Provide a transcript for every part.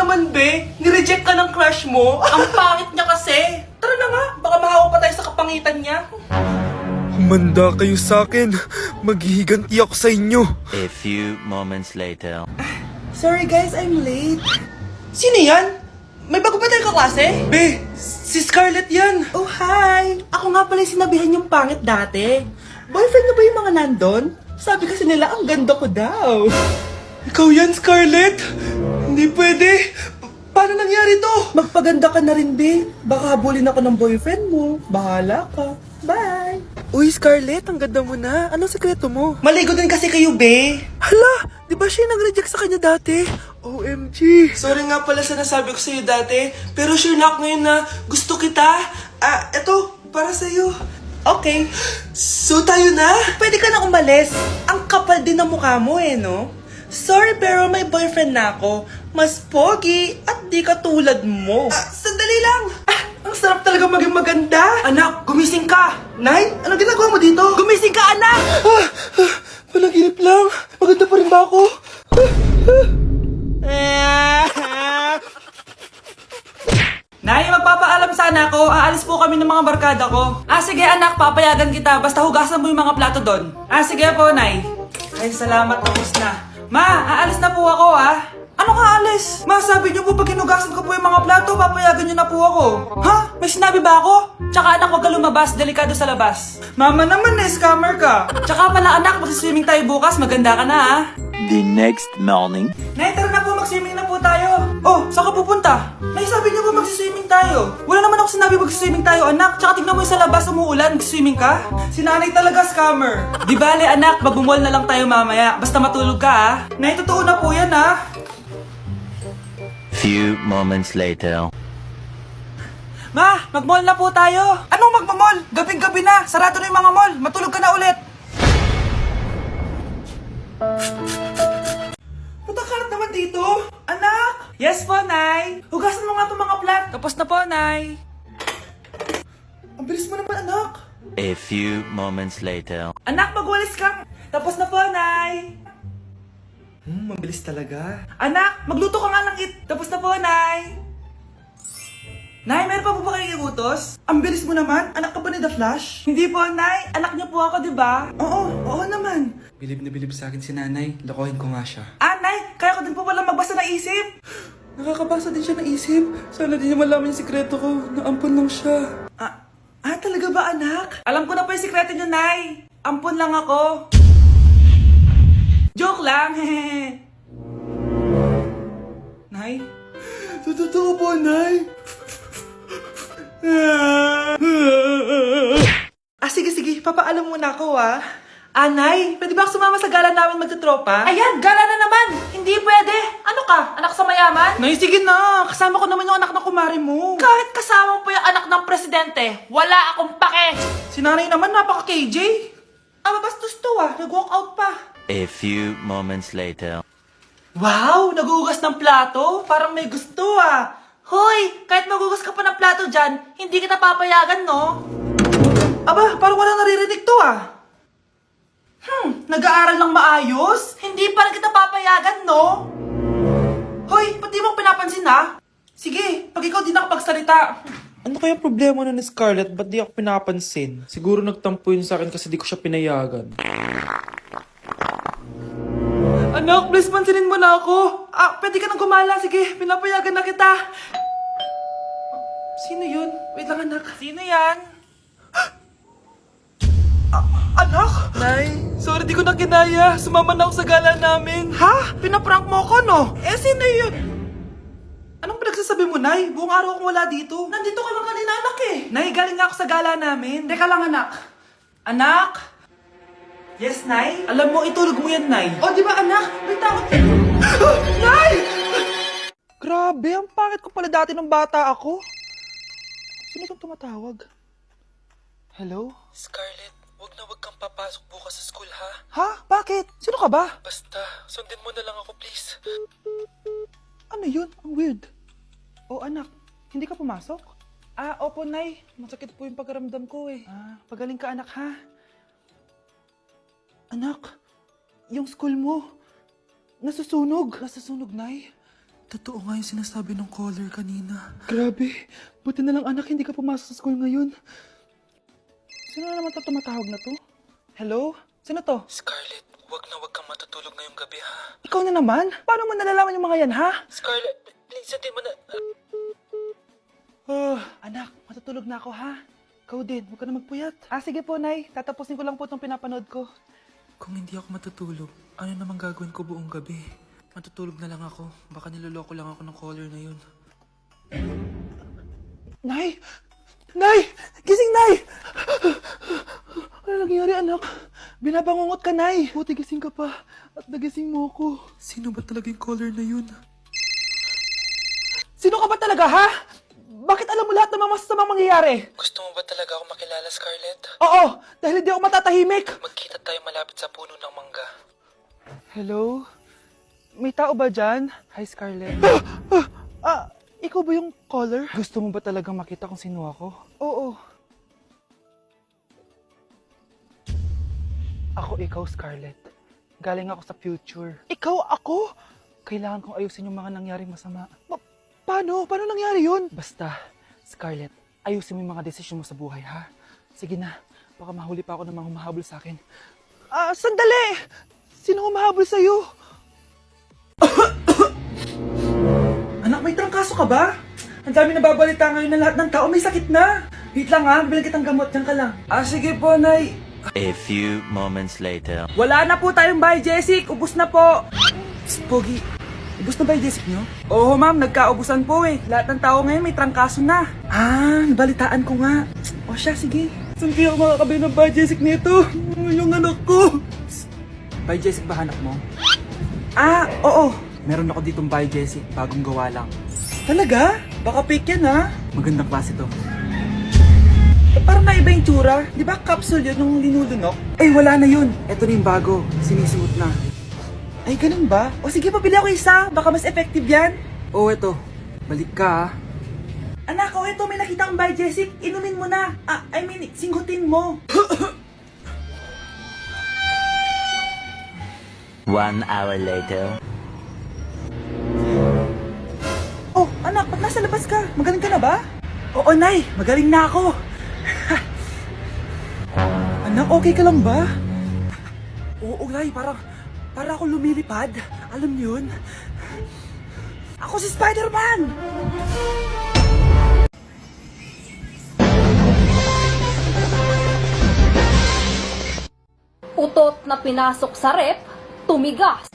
naman, be? Nireject ka ng crush mo? Ang pangit niya kasi. Tara na nga, baka mahawa pa tayo sa kapangitan niya. Humanda kayo sa akin. Maghihiganti ako sa inyo. A few moments later. Sorry guys, I'm late. Sino yan? May bago ba tayong kaklase? Be, si Scarlett yan. Oh, hi. Ako nga pala yung sinabihan yung pangit dati. Boyfriend na ba yung mga nandun? Sabi kasi nila, ang ganda ko daw. Ikaw yan, Scarlett? Hindi pwede. Paano nangyari to? Magpaganda ka na rin, be. Baka habulin ako ng boyfriend mo. Bahala ka. Bye. Uy, Scarlett, ang ganda mo na. Anong sekreto mo? Maligo din kasi kayo, be. Hala, di ba siya nag-reject sa kanya dati? OMG. Sorry nga pala sa nasabi ko sa'yo dati, pero sure na ako ngayon na gusto kita. Eto, para sa'yo. Okay. So tayo na? Pwede ka na umalis. Ang kapal din ng mukha mo no? Sorry pero may boyfriend na ako. Mas pogi at di ka tulad mo. Sandali lang. Ang sarap talaga maging maganda. Anak, gumising ka. Nay, ano ginagawa mo dito? Gumising ka, anak! Panaginip lang. Maganda pa rin ba ako? Nay, magpapaalam sana ako. Aalis po kami ng mga barkada ko. Sige anak, papayagan kita. Basta hugasan mo yung mga plato doon. Sige po, Nay. Ay, salamat. Tapos na. Ma, aalis na po ako, Ano ka alis? Ma, sabi niyo po pag hinugasan ko po yung mga plato, papayagan niyo na po ako. Ha? May sinabi ba ako? Tsaka anak, huwag ka lumabas. Delikado sa labas. Mama naman, scammer ka. Tsaka pala anak, magsiswimming tayo bukas. Maganda ka na, The next morning. Nay, tara na po, mag-swimming na po tayo. Oh, saan ka pupunta? Nay, sabi niyo po mag-swimming tayo. Wala naman ako sinabi mag-swimming tayo, anak. Tsaka tignan mo yung sa labas, umuulan, mag-swimming ka. Si nanay talaga scammer. Di bale, anak, mag-mall na lang tayo mamaya. Basta matulog ka, Nay, totoo na po yan, Few moments later. Ma, mag-mall na po tayo. Anong mag-mall? Gabing-gabi na. Sarado na yung mga mall. Matulog ka na ulit. Putakarat naman dito. Anak! Yes po, Nay. Hugasan mo nga itong mga plat. Tapos na po, Nay. Ang bilis mo naman, anak. A few moments later. Anak, magwalis kang. Tapos na po, Nay. Mabilis talaga. Anak, magluto ka nga ng Tapos na po, Nay. Nay, meron pa po ba kayong iutos? Ang bilis mo naman. Anak ka ba ni The Flash? Hindi po, Nay. Anak niyo po ako, di ba? Oo naman. Bilib na bilib sa akin si Nanay. Lokohin ko nga siya. Nay, kaya ko din po pala magbasa ng isip. Nakakabasa din siya ng isip. Sana din niya malaman yung sikreto ko. Naampon lang siya. Talaga ba, anak? Alam ko na po yung sikreto niyo, Nay. Ampon lang ako. Joke lang, Nay? Totoo po, Nay? Sige, papaalam muna ako, Nay, pwede ba ako sumama sa gala namin magtutropa? Ayan, gala na naman! Hindi pwede! Ano ka? Anak sa mayaman? Nay, sige na! Kasama ko naman yung anak ng kumari mo. Kahit kasama mo po yung anak ng presidente, wala akong pake! Si nanay naman, napaka-KJ. Bastos to, nag-walk out pa. A few moments later. Wow! Naguhugas ng plato? Parang may gusto, Hoy! Kahit magugas ka pa ng plato dyan, hindi kita papayagan, no? Parang walang naririnig to, Nag-aaral ng maayos? Hindi pa rin kita papayagan, no? Hoy! Ba't di mo pinapansin, Sige, pag ikaw di nakapagsalita. Ano kaya problema na ni Scarlett? Ba't di ako pinapansin? Siguro nagtampo yun sa akin kasi di ko siya pinayagan. Anak, please pansinin mo na ako. Pwede ka nang gumala. Sige, pinapayagan na kita. Sino yun? Wait lang, anak. Sino yan? Anak? Nay, sorry di ko na kinaya. Sumama na ako sa gala namin. Ha? Pinaprank mo ako, no? Sino yun? Anong pinagsasabi mo, Nay? Buong araw akong wala dito. Nandito ka lang kanina, anak Nay, galing nga ako sa gala namin. Teka lang, anak. Anak? Yes, Nay? Alam mo, itulog mo yan, Nay. Di ba, anak? May takot ka. Nay! Grabe, ang pangit ko pala dati nung bata ako. Sino itong tumatawag? Hello? Scarlett, wag na wag kang papasok bukas sa school, ha? Ha? Bakit? Sino ka ba? Basta, sundin mo na lang ako, please. Ano yun? Ang weird. Anak, hindi ka pumasok? Opo, Nay. Masakit po yung pagkaramdam ko, pagaling ka, anak, ha? Anak, yung school mo, nasusunog. Nasusunog, Nay? Totoo nga yung sinasabi ng caller kanina. Grabe. Buti na lang anak, hindi ka pumasok sa school ngayon. Sino na naman to tumatawag na to? Hello? Sino to? Scarlett, wag kang matutulog ngayong gabi ha. Ikaw na naman? Paano mo nalalaman yung mga yan, ha? Scarlett, please, hindi mo na... Anak, matutulog na ako, ha? Ikaw din, huwag ka na magpuyat. Sige po, Nay. Tatapusin ko lang po itong pinapanood ko. Kung hindi ako matutulog, ano namang gagawin ko buong gabi? Matutulog na lang ako. Baka niloloko lang ako ng caller na yun. Nay! Nay! Gising, Nay! Ano nangyari, anak? Binabangungot ka, Nay. Buti gising ka pa. At nagising mo ako. Sino ba talaga yung caller na yun? Sino ka ba talaga, ha? Bakit alam mo lahat ng mga masasamang mangyayari? Gusto mo ba talaga ako makilala, Scarlett? Oo, dahil hindi ako matatahimik. Magkita tayo malapit sa puno ng mangga. Hello? May tao ba dyan? Hi, Scarlett. Ikaw ba yung caller? Gusto mo ba talagang makita kung sino ako? Oo. Ako ikaw, Scarlett. Galing ako sa future. Ikaw ako? Kailangan kong ayusin yung mga nangyaring masama. Paano? Paano nangyari yun? Basta, Scarlett, ayusin mo yung mga desisyon mo sa buhay, ha? Sige na, baka mahuli pa ako ng mga humahabol sa akin. Sandali! Sino humahabol sa'yo? Anak, may trangkaso ka ba? Ang dami nababalita ngayon na lahat ng tao may sakit na. Wait lang ha, bilang kitang gamot, dyan ka lang. Sige po, Nay. A few moments later. Wala na po tayong buy, Jessic. Ubus na po. Psst, Pogi. Ubus na ba yung Jessic nyo? Oo, ma'am. Nagkaubusan po eh. Lahat ng tao ngayon may trangkaso na. Nabalitaan ko nga. O siya, sige. Saan kaya ako makakabay ng buy, Jessic nito? Yung anak ko. Buy, Jessic ba hanap mo? Oo. Meron ako ditong buy, Jessic. Bagong gawa lang. Talaga? Baka fake yan ha? Magandang klase to. Parang naiba yung tsura. Di ba capsule yun nung linulunok? Ay, wala na yun. Ito na yung bago. Sinisuot na. Ay, ganun ba? O sige, pabili ako isa. Baka mas effective yan. Eto. Balik ka, ha? Anak, eto. May nakita kang buy, Jessic. Inumin mo na. Singhutin mo. 1 hour later. Oh, anak, ba't nasa labas ka? Magaling ka na ba? Oo, Nay. Magaling na ako. Anak, okay ka lang ba? Oo, Nay. Para ako lumilipad. Alam niyo yun? Ako si Spider-Man! Utot na pinasok sa rep, tumigas.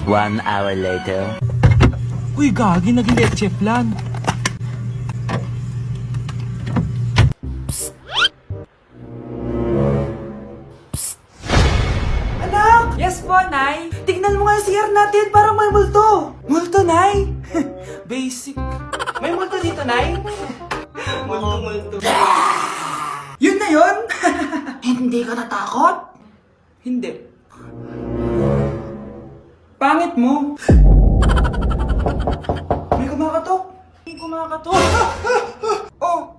One hour later. Uy, gagi, naging leche flan. Anak! Yes po, Nay. Tignan mo nga yung CR natin, parang may multo. Multo, Nay? Basic. May multo dito, Nay? Multo. Yun na yun? Hindi ka natakot? Hindi. Pangit mo. May kumakatok.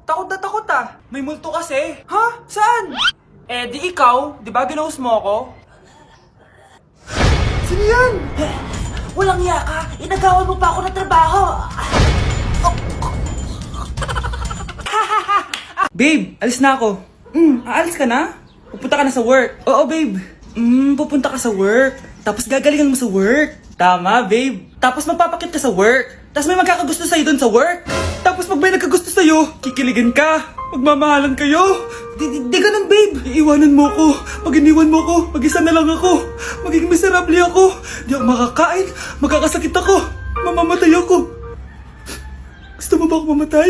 Takot na takot ah. May multo kasi. Ha? Saan? Di ikaw. Di ba ginost mo ako? Sino yan? Walang iya ka. Inagawan mo pa ako ng trabaho. Babe, alis na ako. Aalis ka na? Pupunta ka na sa work. Oo, babe. Pupunta ka sa work. Tapos gagalingan mo sa work. Tama, babe. Tapos magpapakit ka sa work. Tapos may magkakagusto sa'yo dun sa work. Tapos pag may nagkagusto sa'yo, kikiligan ka. Magmamahalan kayo. Di ganun, babe. Iiwanan mo ko. Pag iniwan mo ko, mag-isa na lang ako. Magiging miserable ako. Di ako makakain. Magkakasakit ako. Mamamatay ako. Gusto mo ba ako mamatay?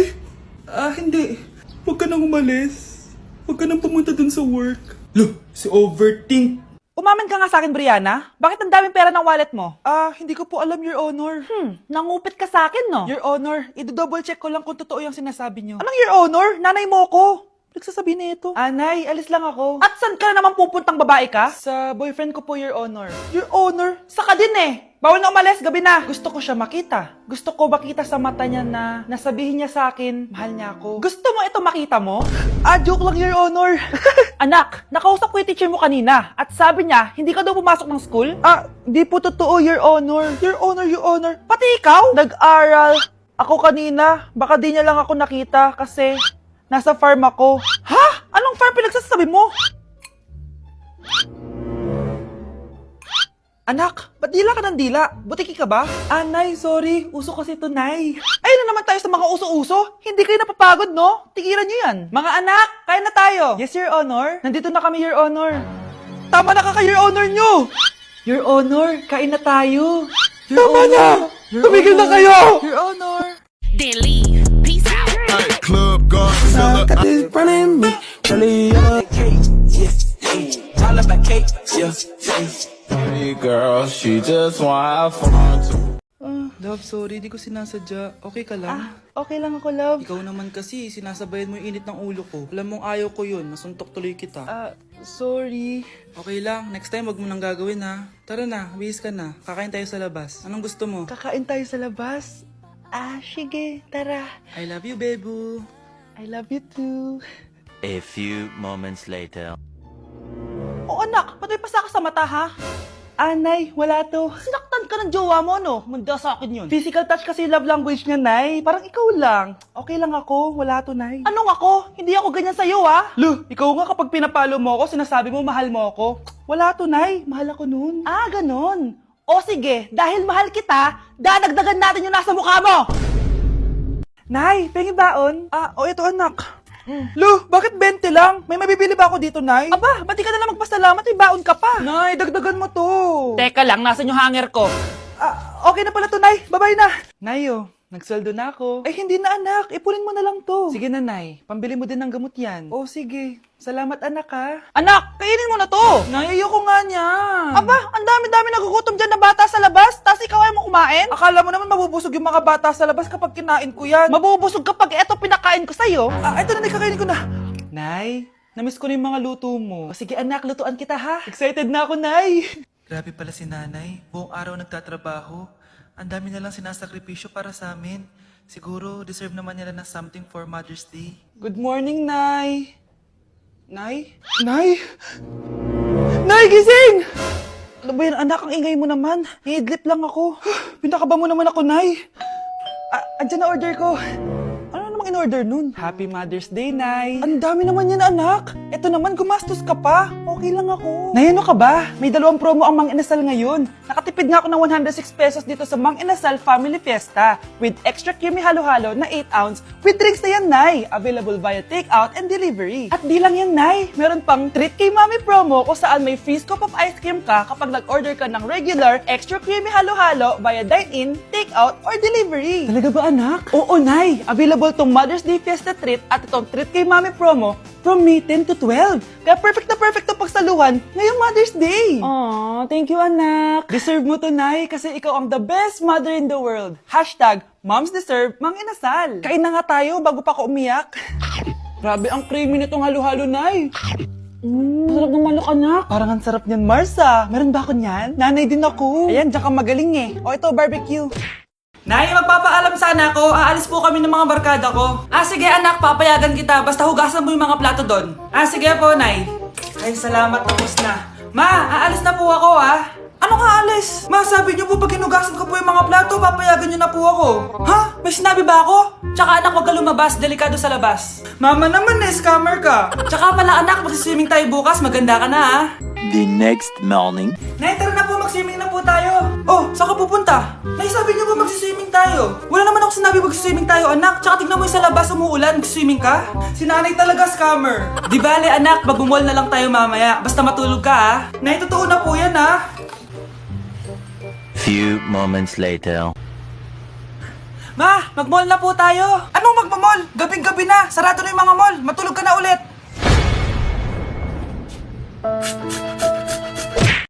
Hindi. Huwag ka nang umalis. Huwag ka nang pumunta dun sa work. Loh, si Overthink. Umamin ka nga sa akin, Brianna. Bakit ang daming pera ng wallet mo? Hindi ko po alam, Your Honor. Nangupit ka sa akin, no? Your Honor, i-double check ko lang kung totoo yung sinasabi niyo. Anong Your Honor? Nanay mo ko. Nagsasabi na ito. Nay, alis lang ako. At saan ka na naman pupuntang babae ka? Sa boyfriend ko po, Your Honor. Your Honor? Saka din eh. Bawal na umalis, gabi na. Gusto ko siya makita. Gusto ko makita sa mata niya na nasabihin niya sa akin, mahal niya ako. Gusto mo ito makita mo? Joke lang, Your Honor. Anak, nakausap ko yung teacher mo kanina at sabi niya, hindi ka daw pumasok ng school? Di po totoo, Your Honor. Your Honor. Pati ikaw? Nag-aral. Ako kanina, baka di niya lang ako nakita kasi nasa farm ako. Ha? Anong farm pinagsasabi mo? Anak, ba't dila ka ng dila? Butiki ka ba? Nay, sorry. Uso kasi to, Nay. Ayun na naman tayo sa mga uso-uso. Hindi kayo napapagod, no? Tigilan nyo yan. Mga anak, kain na tayo. Yes, Your Honor. Nandito na kami, Your Honor. Tama na Your Honor nyo. Your Honor, kain na tayo. Tama na! Tumigil na kayo! Your Honor. Then leave. Peace out. Club Godzilla. Got this running me, really cake, yeah. All about cake, yeah. Pretty girl, she just want fun too. Love, sorry, di ko sinasadya. Okay ka lang? Okay lang ako, love. Ikaw naman kasi, sinasabayan mo yung init ng ulo ko. Alam mong ayaw ko yun, nasuntok tuloy kita. Sorry. Okay lang, next time wag mo nang gagawin ha. Tara na, bihis ka na. Kakain tayo sa labas. Anong gusto mo? Kakain tayo sa labas. Sige, tara. I love you, Bebu. I love you too. A few moments later. Oh, anak, ba't may pasa ka sa mata, ha? Nay, wala to. Sinaktan ka ng jowa mo, no? Manda sa akin yun. Physical touch kasi love language niya, Nay. Parang ikaw lang. Okay lang ako, wala to, Nay. Anong ako? Hindi ako ganyan sa'yo, ha? Lu, ikaw nga kapag pinapalo mo ako, sinasabi mo mahal mo ako. Wala to, Nay. Mahal ako nun. Ganon. O sige, dahil mahal kita, dadagdagan natin yung nasa mukha mo! Nay, pengi baon? Ito anak. Lu, bakit 20 lang? May mabibili ba ako dito, Nay? Aba, ba't di ka na lang magpasalamat? May baon ka pa. Nay, dagdagan mo to. Teka lang, nasan yung hanger ko? Okay na pala to, Nay. Bye-bye na. Nay, nagsweldo na ako. Ay, hindi na, anak. Ipunin mo na lang to. Sige na, Nay. Pambili mo din ng gamot yan. Sige. Salamat, anak, ha. Anak, kainin mo na to. Nay, ayoko nga niya. Aba, ang dami-dami nagugutom dyan na bata sa labas, tas ikaw ay mo kumain? Akala mo naman mabubusog yung mga bata sa labas kapag kinain ko yan. Mabubusog kapag eto pinakain ko sa'yo. Ito na, kakainin ko na. Nay, namiss ko na yung mga luto mo. Sige, anak, lutuan kita, ha. Excited na ako, Nay. Grabe pala si nanay. Buong araw nagtatrabaho. Ang dami na lang sinasakripisyo para sa amin. Siguro, deserve naman nila ng something for Mother's Day. Good morning, Nay. Nay? Nay? Nay, gising! Ano ba yan, anak? Ang ingay mo naman. Iidlip lang ako. Pinakaba mo naman ako, Nay. Andyan na order ko. Ano namang in-order nun? Happy Mother's Day, Nay. Ang dami naman yan, anak. Eto naman, gumastos ka pa. Okay lang ako. Nay, ano ka ba? May 2 promo ang Mang Inasal ngayon. Nakatipid nga ako ng 106 pesos dito sa Mang Inasal Family Fiesta with extra creamy halo-halo na 8 ounce with drinks na yan, Nay. Available via takeout and delivery. At di lang yan, Nay. Meron pang Treat Kay Mami promo kung saan may free scoop of ice cream ka kapag nag-order ka ng regular extra creamy halo-halo via dine-in, takeout, or delivery. Talaga ba, anak? Oo, Nay. Available tong Mother's Day Fiesta Treat at itong Treat Kay Mami promo from May 10 to 12. Kaya perfect na pagsaluhan ngayong Mother's Day. Aww, thank you, anak. Deserve mo to, Nay, kasi ikaw ang the best mother in the world. #Moms deserve Mang Inasal. Kain na nga tayo bago pa ako umiyak. Grabe, ang creamy nitong halo-halo, Nay. Sarap ng manok, anak. Parang ang sarap niyan, Marsa. Meron ba ako niyan? Nanay din ako. Ayan, diyan ka magaling eh. Ito, barbecue. Nay, magpapaalam sana ako. Aalis po kami ng mga barkada ko. Sige anak, papayagan kita. Basta hugasan mo yung mga plato doon. Sige po, Nay. Ay, salamat. Tapos na. Ma, aalis na po ako, Anong aalis? Ma, sabi niyo po pag hinugasan ko po yung mga plato, papayagan niyo na po ako. Ha? May sinabi ba ako? Tsaka anak, huwag ka lumabas. Delikado sa labas. Mama naman scammer ka. Tsaka pala anak, magsiswimming tayo bukas. Maganda ka na, The next morning. Nay, tara na po, mag-swimming na po tayo. Saan ka pupunta? Nay, sabi niyo po mag-swimming tayo. Wala naman ako sinabi mag-swimming tayo, anak. Tsaka tignan mo yung sa labas, umuulan, mag-swimming ka. Si nanay talaga scammer. Di bale, anak, mag-mall na lang tayo mamaya. Basta matulog ka, Nay, totoo na po yan, Few moments later. Ma, mag-mall na po tayo. Anong mag-mall? Gabing-gabi na. Sarado na yung mga mall. Matulog ka na ulit.